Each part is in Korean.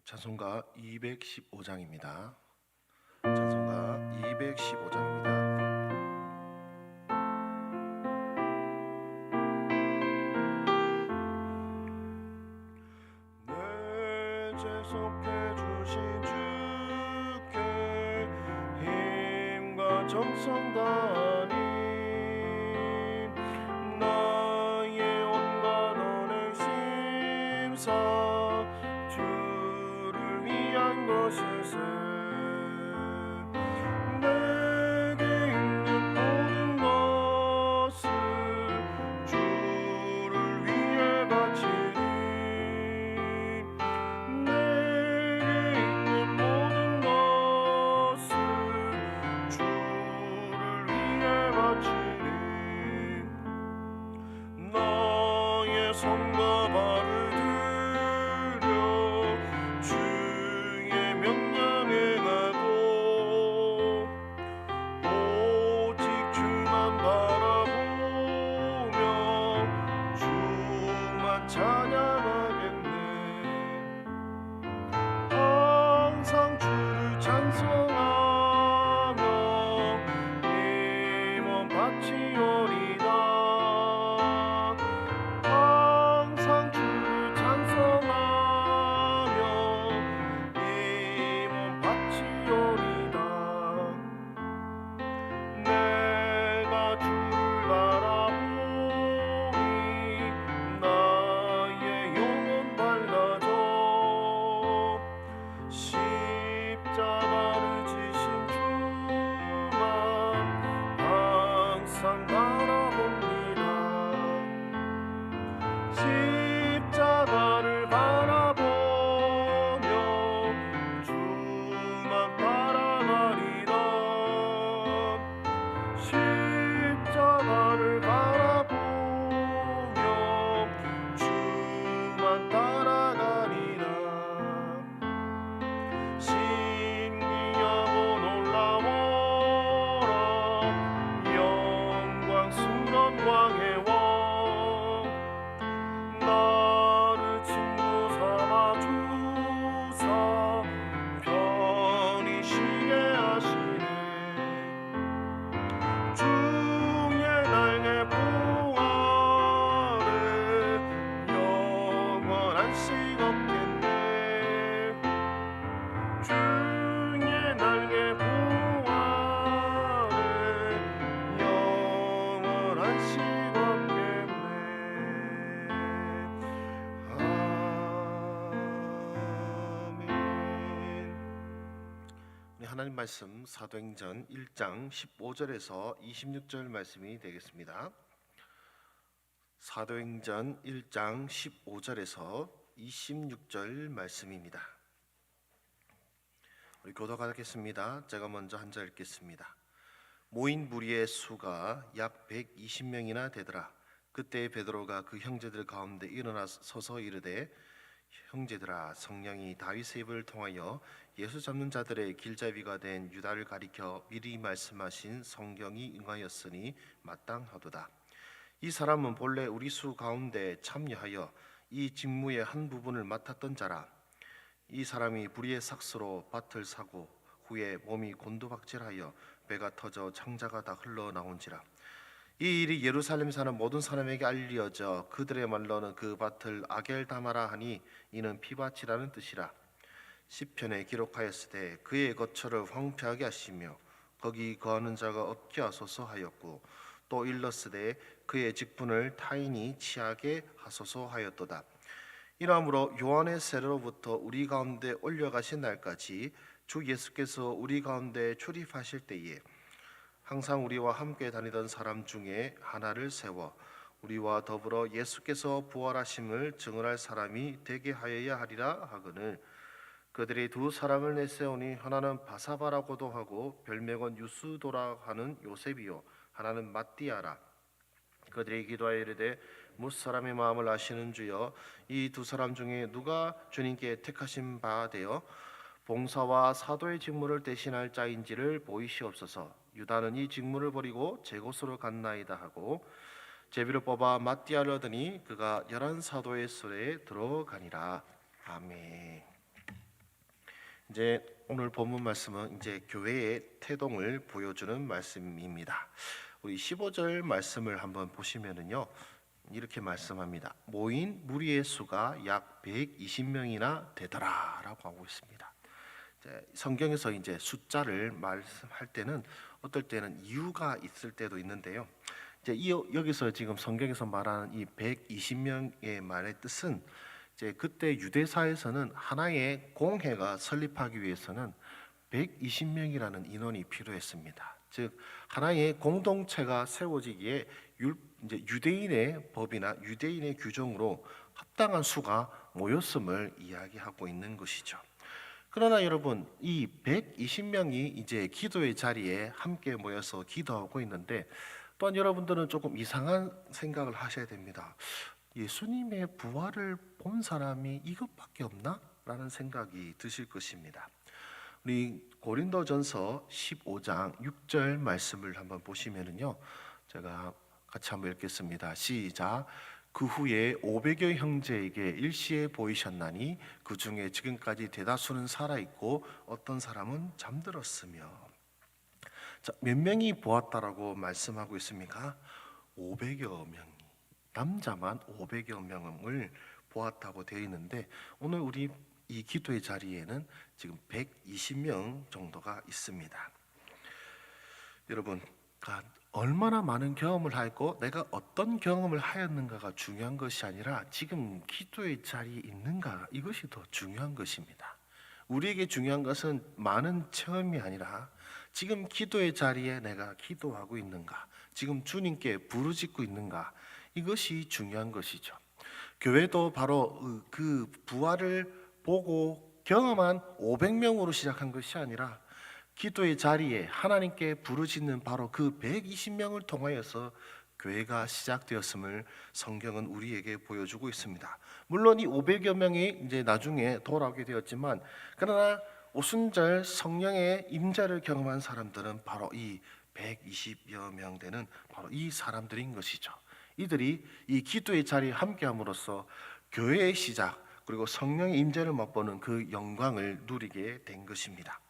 찬송가 215장입니다. 찬송가 215장입니다. 내 죄 속해 주신 주께 힘과 정성 다하니 나의 온갖 언행 심사 주를 위한 것일세. 내게 있는 모든 것을 주를 위해 바치리. 내게 있는 모든 것을 주를 위해 바치리. 나의 손과 발을 들여 주의 명령에 행하고 오직 주만 바라보며 주만 찬양하겠네. 항상 주를 찬송하며 힘원 바치오리다. 항상 주를 찬송하며 힘원 바치오리다. 내가 주를 바라보니 나의 영혼 밝아져. 십자가를 지신 주만 항상 바라봅니다. 십자가를 바라보며 주만 따라가리라. 십자가를 바라보며 주만 따라가리라. 신기하고 놀라워라 영광 승천광의 왕. 나를 친구 삼아 주사 편히 쉬게 하시네. 주의 날개 보 아래 영원한 식 없겠네. 주의 날개 보 아래 영원한 식 없겠네. 아멘. 우리 하나님 말씀 사도행전 1장 15절에서 26절 말씀이 되겠습니다. 사도행전 1장 15절에서 26절 말씀입니다. 우리 교독하겠습니다. 제가 먼저 한 절 읽겠습니다. 모인 무리의 수가 약 120명이나 되더라. 그때 베드로가 그 형제들 가운데 일어나 서서 이르되 형제들아, 성령이 다윗의 입을 통하여 예수 잡는 자들의 길잡이가 된 유다를 가리켜 미리 말씀하신 성경이 응하였으니 마땅하도다. 이 사람은 본래 우리 수 가운데 참여하여 이 직무의 한 부분을 맡았던 자라. 이 사람이 불의의 삭스로 밭을 사고 후에 몸이 곤두박질하여 배가 터져 창자가 다 흘러나온지라. 이 일이 예루살렘 사는 모든 사람에게 알려져 그들의 말로는 그 밭을 아겔다마라 하니 이는 피밭이라는 뜻이라. 시편에 기록하였으되 그의 거처를 황폐하게 하시며 거기 거하는 자가 없게 하소서 하였고 또 일렀으되 그의 직분을 타인이 취하게 하소서 하였도다. 이러므로 요한의 세례로부터 우리 가운데 올려가신 날까지 주 예수께서 우리 가운데 출입하실 때에 항상 우리와 함께 다니던 사람 중에 하나를 세워 우리와 더불어 예수께서 부활하심을 증언할 사람이 되게 하여야 하리라 하거늘. 그들이 두 사람을 내세우니 하나는 바사바라고도 하고 별명은 유스도라 하는 요셉이요 하나는 matti아라. 그들이 기도하여 이르되 무사람의 마음을 아시는 주여, 이 두 사람 중에 누가 주님께 택하신 바 되어 봉사와 사도의 직무를 대신할 자인지를 보이시옵소서. 유다는 이 직무를 버리고 제 곳으로 갔나이다 하고 제비를 뽑아 matti아를 얻으니 그가 11 사도의 수레에 들어가니라. 아멘. 이제 오늘 본문 말씀은 이제 교회의 태동을 보여주는 말씀입니다. 우리 15절 말씀을 한번 보시면은요. 이렇게 말씀합니다. 모인 무리의 수가 약 120명이나 되더라라고 하고 있습니다. 성경에서 이제 숫자를 말씀할 때는 어떨 때는 이유가 있을 때도 있는데요. 이제 여기서 지금 성경에서 말하는 이 120명의 말의 뜻은 이제 그때 유대사에서는 하나의 공회가 설립하기 위해서는 120명이라는 인원이 필요했습니다. 즉 하나의 공동체가 세워지기에 이제 유대인의 법이나 유대인의 규정으로 합당한 수가 모였음을 이야기하고 있는 것이죠. 그러나 여러분, 이 120명이 이제 기도의 자리에 함께 모여서 기도하고 있는데, 또한 여러분들은 조금 이상한 생각을 하셔야 됩니다. 예수님의 부활을 본 사람이 이것밖에 없나? 라는 생각이 드실 것입니다. 우리 고린도전서 15장 6절 말씀을 한번 보시면은요, 제가 같이 한번 읽겠습니다. 시작. 그 후에 500여 형제에게 일시에 보이셨나니 그 중에 지금까지 대다수는 살아 있고 어떤 사람은 잠들었으며. 자, 몇 명이 보았다라고 말씀하고 있습니까? 500여 명이, 남자만 500여 명을 보았다고 되어 있는데, 오늘 우리 이 기도의 자리에는 지금 120명 정도가 있습니다. 여러분, 얼마나 많은 경험을 하였고 내가 어떤 경험을 하였는가가 중요한 것이 아니라 지금 기도의 자리에 있는가, 이것이 더 중요한 것입니다. 우리에게 중요한 것은 많은 체험이 아니라 지금 기도의 자리에 내가 기도하고 있는가, 지금 주님께 부르짖고 있는가, 이것이 중요한 것이죠. 교회도 바로 그 부활을 보고 경험한 500명으로 시작한 것이 아니라 기도의 자리에 하나님께 부르짖는 바로 그 120명을 통하여서 교회가 시작되었음을 성경은 우리에게 보여주고 있습니다. 물론 이 500여 명이 이제 나중에 돌아오게 되었지만, 그러나 오순절 성령의 임재를 경험한 사람들은 바로 이 120여 명 되는 바로 이 사람들인 것이죠. 이들이 이 기도의 자리에 함께함으로써 교회의 시작, 그리고 성령의 임재를 맛보는 그 영광을 누리게 된 것입니다.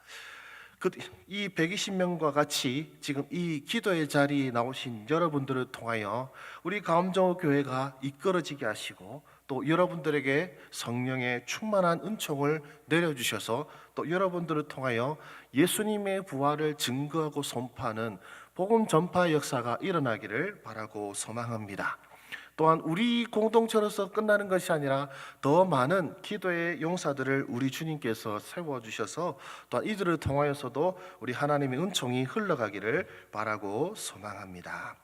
이 120명과 같이 지금 이 기도의 자리에 나오신 여러분들을 통하여 우리 가음정호 교회가 이끌어지게 하시고, 또 여러분들에게 성령의 충만한 은총을 내려주셔서 또 여러분들을 통하여 예수님의 부활을 증거하고 선포하는 복음 전파 역사가 일어나기를 바라고 소망합니다. 또한 우리 공동체로서 끝나는 것이 아니라 더 많은 기도의 용사들을 우리 주님께서 세워주셔서 또한 이들을 통하여서도 우리 하나님의 은총이 흘러가기를 바라고 소망합니다.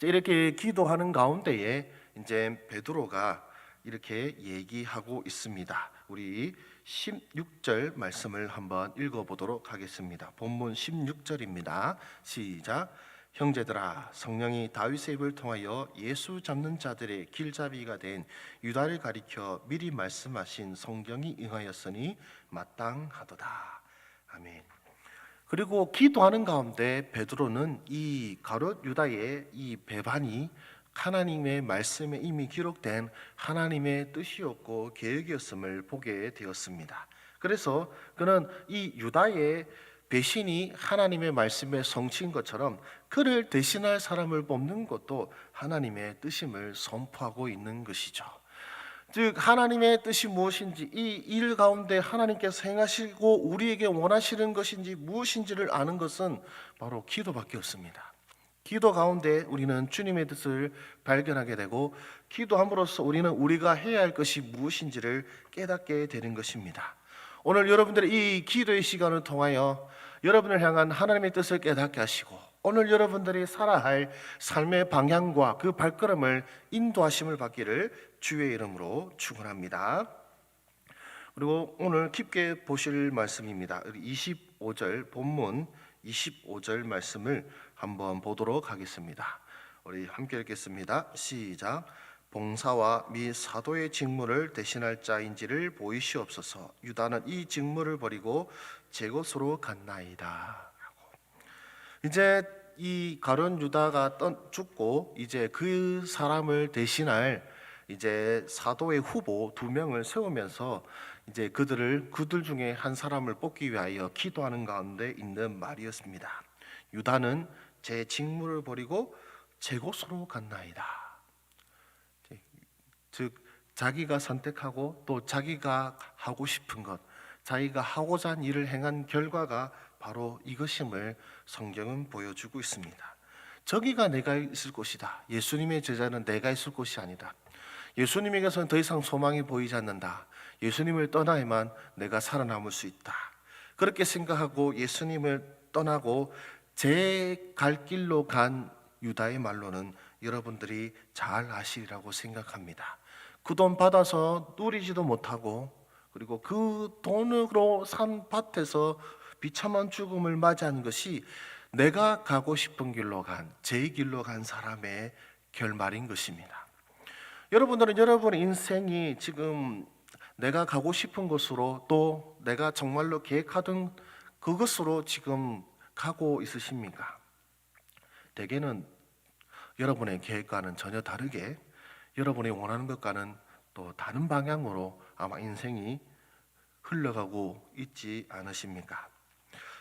이렇게 기도하는 가운데에 이제 베드로가 이렇게 얘기하고 있습니다. 우리 16절 말씀을 한번 읽어보도록 하겠습니다. 본문 16절입니다. 시작. 형제들아, 성령이 다윗의 입을 통하여 예수 잡는 자들의 길잡이가 된 유다를 가리켜 미리 말씀하신 성경이 응하였으니 마땅하도다. 아멘. 그리고 기도하는 가운데 베드로는 이 가룟 유다의 이 배반이 하나님의 말씀에 이미 기록된 하나님의 뜻이었고 계획이었음을 보게 되었습니다. 그래서 그는 이 유다의 배신이 하나님의 말씀의 성취인 것처럼 그를 대신할 사람을 뽑는 것도 하나님의 뜻임을 선포하고 있는 것이죠. 즉 하나님의 뜻이 무엇인지, 이 일 가운데 하나님께서 행하시고 우리에게 원하시는 것인지 무엇인지를 아는 것은 바로 기도밖에 없습니다. 기도 가운데 우리는 주님의 뜻을 발견하게 되고, 기도함으로써 우리는 우리가 해야 할 것이 무엇인지를 깨닫게 되는 것입니다. 오늘 여러분들의 이 기도의 시간을 통하여 여러분을 향한 하나님의 뜻을 깨닫게 하시고, 오늘 여러분들이 살아야 할 삶의 방향과 그 발걸음을 인도하심을 받기를 주의 이름으로 축원합니다. 그리고 오늘 깊게 보실 말씀입니다. 25절 본문 25절 말씀을 한번 보도록 하겠습니다. 우리 함께 읽겠습니다. 시작. 봉사와 및 사도의 직무를 대신할 자인지를 보이시옵소서. 유다는 이 직무를 버리고 제 곳으로 갔나이다. 이제 이 가룟 유다가 죽고 이제 그 사람을 대신할 이제 사도의 후보 2명을 세우면서 이제 그들 중에 한 사람을 뽑기 위하여 기도하는 가운데 있는 말이었습니다. 유다는 제 직무를 버리고 제 곳으로 갔나이다. 즉 자기가 선택하고 또 자기가 하고 싶은 것, 자기가 하고자 한 일을 행한 결과가 바로 이것임을 성경은 보여주고 있습니다. 저기가 내가 있을 곳이다. 예수님의 제자는 내가 있을 곳이 아니다. 예수님에게서는 더 이상 소망이 보이지 않는다. 예수님을 떠나야만 내가 살아남을 수 있다. 그렇게 생각하고 예수님을 떠나고 제 갈 길로 간 유다의 말로는 여러분들이 잘 아시리라고 생각합니다. 그 돈 받아서 누리지도 못하고, 그리고 그 돈으로 산 밭에서 비참한 죽음을 맞이한 것이 내가 가고 싶은 길로 간, 제 길로 간 사람의 결말인 것입니다. 여러분들은 여러분의 인생이 지금 내가 가고 싶은 곳으로, 또 내가 정말로 계획하던 그것으로 지금 가고 있으십니까? 대개는 여러분의 계획과는 전혀 다르게, 여러분이 원하는 것과는 또 다른 방향으로 아마 인생이 흘러가고 있지 않으십니까?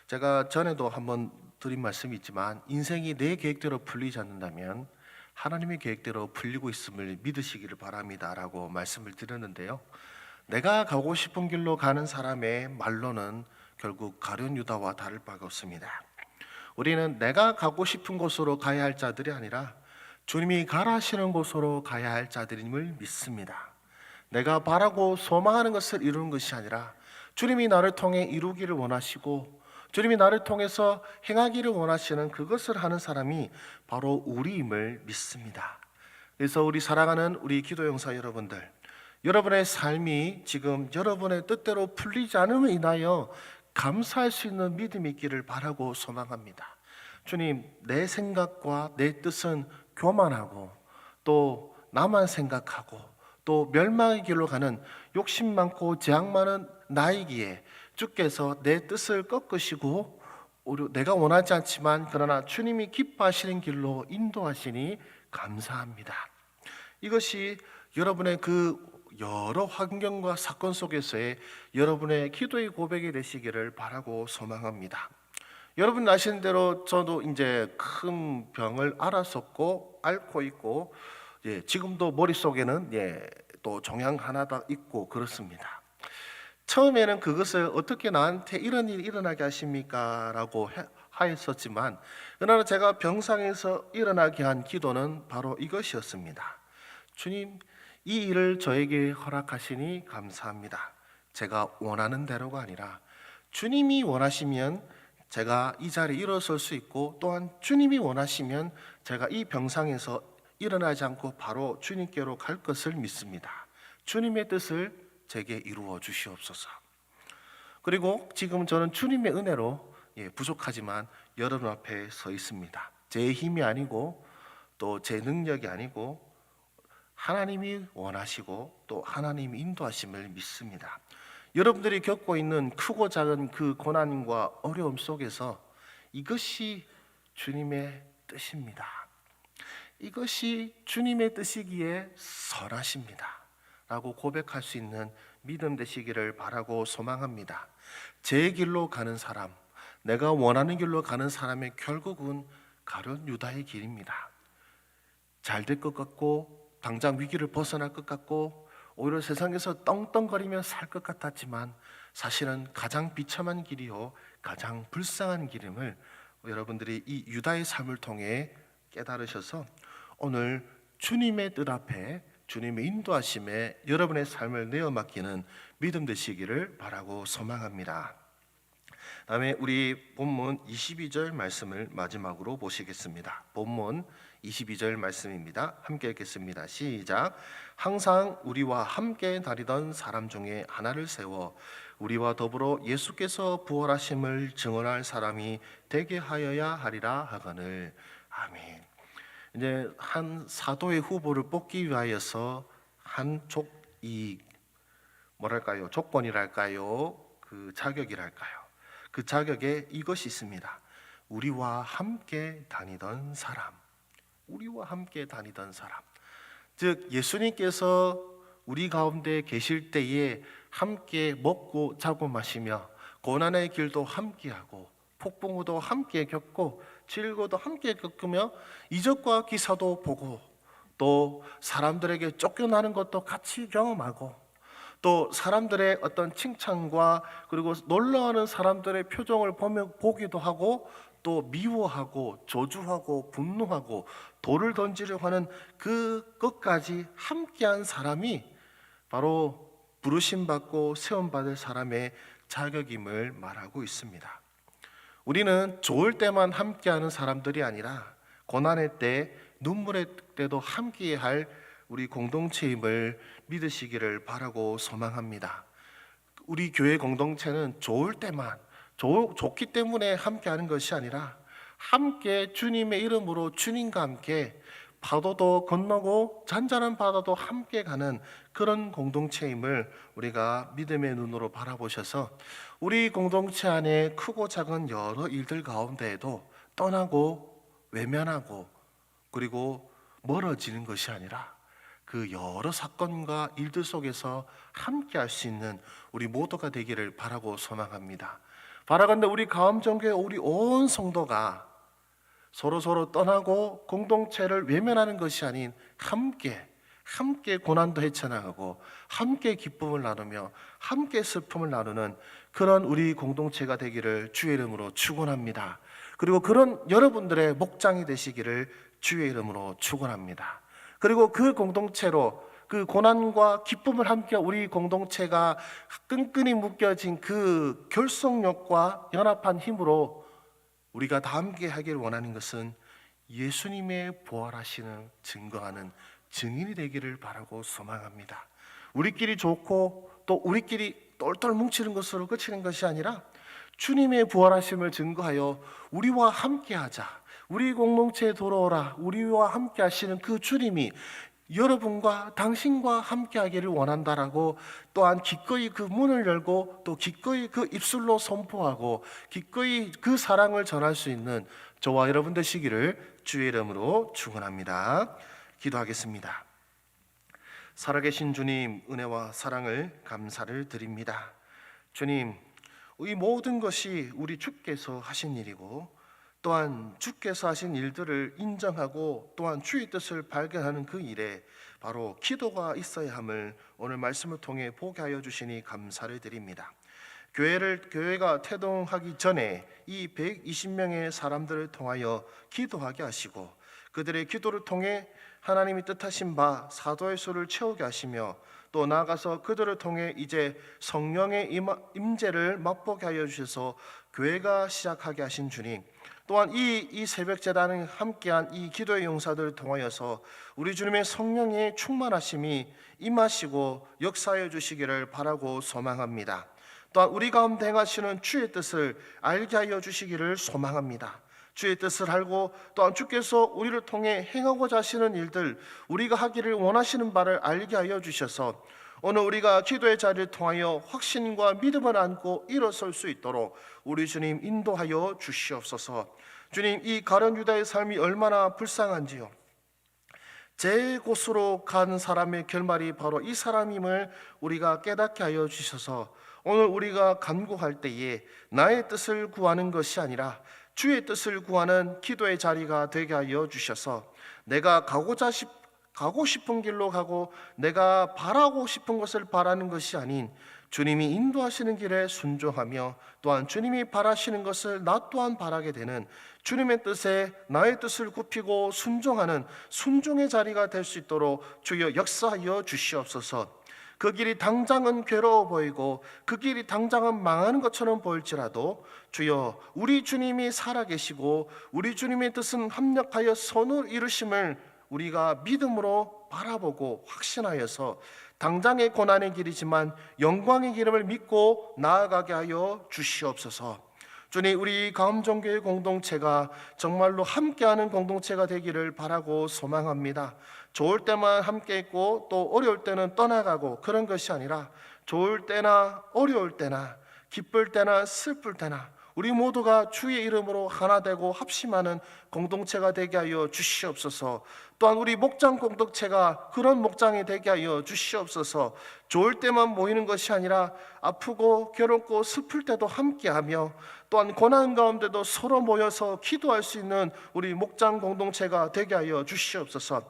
제가 전에도 한번 드린 말씀이 있지만, 인생이 내 계획대로 풀리지 않는다면 하나님의 계획대로 풀리고 있음을 믿으시기를 바랍니다 라고 말씀을 드렸는데요, 내가 가고 싶은 길로 가는 사람의 말로는 결국 가룟 유다와 다를 바가 없습니다. 우리는 내가 가고 싶은 곳으로 가야 할 자들이 아니라 주님이 가라 하시는 곳으로 가야 할 자들임을 믿습니다. 내가 바라고 소망하는 것을 이루는 것이 아니라 주님이 나를 통해 이루기를 원하시고 주님이 나를 통해서 행하기를 원하시는 그것을 하는 사람이 바로 우리임을 믿습니다. 그래서 우리 사랑하는 우리 기도 용사 여러분들, 여러분의 삶이 지금 여러분의 뜻대로 풀리지 않음을 인하여 감사할 수 있는 믿음이 있기를 바라고 소망합니다. 주님, 내 생각과 내 뜻은 교만하고 또 나만 생각하고 또 멸망의 길로 가는 욕심 많고 재앙 많은 나이기에 주께서 내 뜻을 꺾으시고 내가 원하지 않지만 그러나 주님이 기뻐하시는 길로 인도하시니 감사합니다. 이것이 여러분의 그 여러 환경과 사건 속에서의 여러분의 기도의 고백이 되시기를 바라고 소망합니다. 여러분 아시는 대로 저도 이제 큰 병을 앓았었고 앓고 있고, 지금도 머릿속에는 또 종양 하나 다 있고 그렇습니다. 처음에는 그것을 어떻게 나한테 이런 일이 일어나게 하십니까? 라고 하였었지만, 그러나 제가 병상에서 일어나게 한 기도는 바로 이것이었습니다. 주님, 이 일을 저에게 허락하시니 감사합니다. 제가 원하는 대로가 아니라 주님이 원하시면 제가 이 자리에 일어설 수 있고, 또한 주님이 원하시면 제가 이 병상에서 일어나지 않고 바로 주님께로 갈 것을 믿습니다. 주님의 뜻을 제게 이루어 주시옵소서. 그리고 지금 저는 주님의 은혜로 부족하지만 여러분 앞에 서 있습니다. 제 힘이 아니고 또 제 능력이 아니고 하나님이 원하시고 또 하나님이 인도하심을 믿습니다. 여러분들이 겪고 있는 크고 작은 그 고난과 어려움 속에서 이것이 주님의 뜻입니다. 이것이 주님의 뜻이기에 선하십니다 라고 고백할 수 있는 믿음 되시기를 바라고 소망합니다. 제 길로 가는 사람, 내가 원하는 길로 가는 사람의 결국은 가룟 유다의 길입니다. 잘 될 것 같고 당장 위기를 벗어날 것 같고 오히려 세상에서 떵떵거리며 살 것 같았지만 사실은 가장 비참한 길이요 가장 불쌍한 길임을 여러분들이 이 유다의 삶을 통해 깨달으셔서 오늘 주님의 뜻 앞에 주님의 인도하심에 여러분의 삶을 내어 맡기는 믿음 되시기를 바라고 소망합니다. 다음에 우리 본문 22절 말씀을 마지막으로 보시겠습니다. 본문 22절 말씀입니다. 함께 읽겠습니다. 시작. 항상 우리와 함께 다니던 사람 중에 하나를 세워 우리와 더불어 예수께서 부활하심을 증언할 사람이 되게 하여야 하리라 하거늘. 아멘. 이제 한 사도의 후보를 뽑기 위하여서 조건이랄까요? 그 자격이랄까요? 그 자격에 이것이 있습니다. 우리와 함께 다니던 사람. 우리와 함께 다니던 사람. 즉 예수님께서 우리 가운데 계실 때에 함께 먹고 자고 마시며 고난의 길도 함께하고 폭풍우도 함께 겪고 질고도 함께 겪으며 이적과 기사도 보고 또 사람들에게 쫓겨나는 것도 같이 경험하고 또 사람들의 어떤 칭찬과 그리고 놀라워하는 사람들의 표정을 보기도 하고 또 미워하고 저주하고 분노하고 돌을 던지려고 하는 그 끝까지 함께한 사람이 바로 부르심받고 세움받을 사람의 자격임을 말하고 있습니다. 우리는 좋을 때만 함께하는 사람들이 아니라 고난의 때, 눈물의 때도 함께할 우리 공동체임을 믿으시기를 바라고 소망합니다. 우리 교회 공동체는 좋을 때만 좋기 때문에 함께하는 것이 아니라 함께 주님의 이름으로 주님과 함께 파도도 건너고 잔잔한 바다도 함께 가는 그런 공동체임을 우리가 믿음의 눈으로 바라보셔서 우리 공동체 안에 크고 작은 여러 일들 가운데에도 떠나고 외면하고 그리고 멀어지는 것이 아니라 그 여러 사건과 일들 속에서 함께 할 수 있는 우리 모두가 되기를 바라고 소망합니다. 바라건대 우리 가암정교회 우리 온 성도가 서로 떠나고 공동체를 외면하는 것이 아닌 함께 고난도 헤쳐나가고 함께 기쁨을 나누며 함께 슬픔을 나누는 그런 우리 공동체가 되기를 주의 이름으로 축원합니다. 그리고 그런 여러분들의 목장이 되시기를 주의 이름으로 축원합니다. 그리고 그 공동체로 그 고난과 기쁨을 함께 우리 공동체가 끈끈이 묶여진 그 결속력과 연합한 힘으로 우리가 다 함께 하길 원하는 것은 예수님의 부활하시는 증거하는 증인이 되기를 바라고 소망합니다. 우리끼리 좋고 또 우리끼리 똘똘 뭉치는 것으로 그치는 것이 아니라 주님의 부활하심을 증거하여 우리와 함께하자. 우리 공동체에 돌아오라. 우리와 함께 하시는 그 주님이 여러분과 당신과 함께하기를 원한다라고 또한 기꺼이 그 문을 열고 또 기꺼이 그 입술로 선포하고 기꺼이 그 사랑을 전할 수 있는 저와 여러분 되시기를 주의 이름으로 축원합니다. 기도하겠습니다. 살아계신 주님, 은혜와 사랑을 감사를 드립니다. 주님, 이 모든 것이 우리 주께서 하신 일이고 또한 주께서 하신 일들을 인정하고 또한 주의 뜻을 발견하는 그 일에 바로 기도가 있어야 함을 오늘 말씀을 통해 보게 하여 주시니 감사를 드립니다. 교회가 태동하기 전에 이 120명의 사람들을 통하여 기도하게 하시고 그들의 기도를 통해 하나님이 뜻하신 바 사도의 수를 채우게 하시며 또 나아가서 그들을 통해 이제 성령의 임재를 맛보게 하여 주셔서 교회가 시작하게 하신 주님, 또한 이 새벽 제단을 함께한 이 기도의 용사들을 통하여서 우리 주님의 성령의 충만하심이 임하시고 역사해 주시기를 바라고 소망합니다. 또한 우리 가운데 행하시는 주의 뜻을 알게 하여 주시기를 소망합니다. 주의 뜻을 알고 또한 주께서 우리를 통해 행하고자 하시는 일들, 우리가 하기를 원하시는 바를 알게 하여 주셔서 오늘 우리가 기도의 자리를 통하여 확신과 믿음을 안고 일어설 수 있도록 우리 주님 인도하여 주시옵소서. 주님, 이 가룟 유다의 삶이 얼마나 불쌍한지요. 제 곳으로 간 사람의 결말이 바로 이 사람임을 우리가 깨닫게 하여 주셔서 오늘 우리가 간구할 때에 나의 뜻을 구하는 것이 아니라 주의 뜻을 구하는 기도의 자리가 되게 하여 주셔서 내가 가고 싶은 길로 가고 내가 바라고 싶은 것을 바라는 것이 아닌 주님이 인도하시는 길에 순종하며 또한 주님이 바라시는 것을 나 또한 바라게 되는 주님의 뜻에 나의 뜻을 굽히고 순종하는 순종의 자리가 될 수 있도록 주여 역사하여 주시옵소서. 그 길이 당장은 괴로워 보이고 그 길이 당장은 망하는 것처럼 보일지라도 주여 우리 주님이 살아계시고 우리 주님의 뜻은 합력하여 선을 이루심을 우리가 믿음으로 바라보고 확신하여서 당장의 고난의 길이지만 영광의 길임을 믿고 나아가게 하여 주시옵소서. 주님, 우리 가암정교회 공동체가 정말로 함께하는 공동체가 되기를 바라고 소망합니다. 좋을 때만 함께 있고 또 어려울 때는 떠나가고 그런 것이 아니라 좋을 때나 어려울 때나 기쁠 때나 슬플 때나 우리 모두가 주의 이름으로 하나 되고 합심하는 공동체가 되게 하여 주시옵소서. 또한 우리 목장 공동체가 그런 목장이 되게 하여 주시옵소서. 좋을 때만 모이는 것이 아니라 아프고 괴롭고 슬플 때도 함께하며 또한 고난 가운데도 서로 모여서 기도할 수 있는 우리 목장 공동체가 되게 하여 주시옵소서.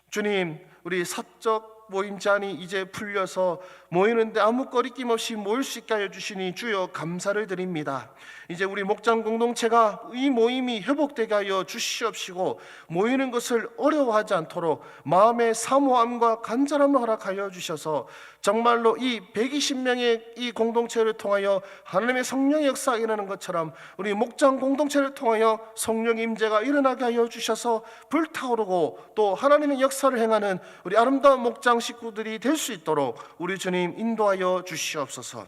주님, 우리 사적 모임 잔이 이제 풀려서 모이는데 아무 거리낌 없이 모일 수 있게 하여 주시니 주여 감사를 드립니다. 이제 우리 목장 공동체가 이 모임이 회복되게 하여 주시옵시고 모이는 것을 어려워하지 않도록 마음의 사모함과 간절함을 허락하여 주셔서 정말로 이 120명의 이 공동체를 통하여 하나님의 성령의 역사가 일어나는 것처럼 우리 목장 공동체를 통하여 성령의 임재가 일어나게 하여 주셔서 불타오르고 또 하나님의 역사를 행하는 우리 아름다운 목장 식구들이 될 수 있도록 우리 주님 인도하여 주시옵소서.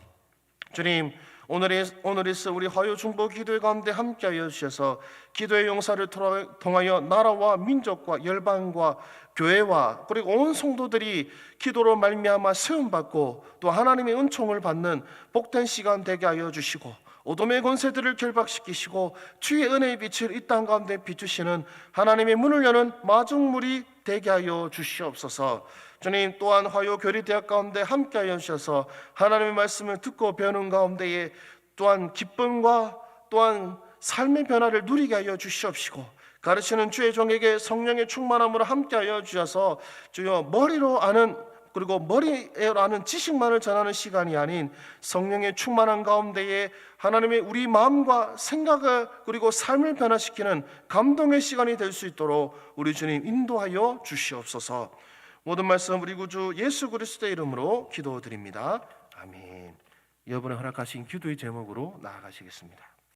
주님, 오늘 있어 우리 화요 중보 기도회 가운데 함께하여 주셔서 기도의 용사를 통하여 나라와 민족과 열방과 교회와 그리고 온 성도들이 기도로 말미암아 세움받고 또 하나님의 은총을 받는 복된 시간 되게 하여 주시고 어둠의 권세들을 결박시키시고 주의 은혜의 빛을 이 땅 가운데 비추시는 하나님의 문을 여는 마중물이 되게 하여 주시옵소서. 주님, 또한 화요 교리대학 가운데 함께하여 주셔서 하나님의 말씀을 듣고 배우는 가운데에 또한 기쁨과 또한 삶의 변화를 누리게 하여 주시옵시고 가르치는 주의 종에게 성령의 충만함으로 함께하여 주셔서 주여 머리로 아는 그리고 머리로 아는 지식만을 전하는 시간이 아닌 성령의 충만한 가운데에 하나님의 우리 마음과 생각을 그리고 삶을 변화시키는 감동의 시간이 될 수 있도록 우리 주님 인도하여 주시옵소서. 모든 말씀 우리 구주 예수 그리스도의 이름으로 기도드립니다. 아멘. 여러분의 허락하신 기도의 제목으로 나아가시겠습니다.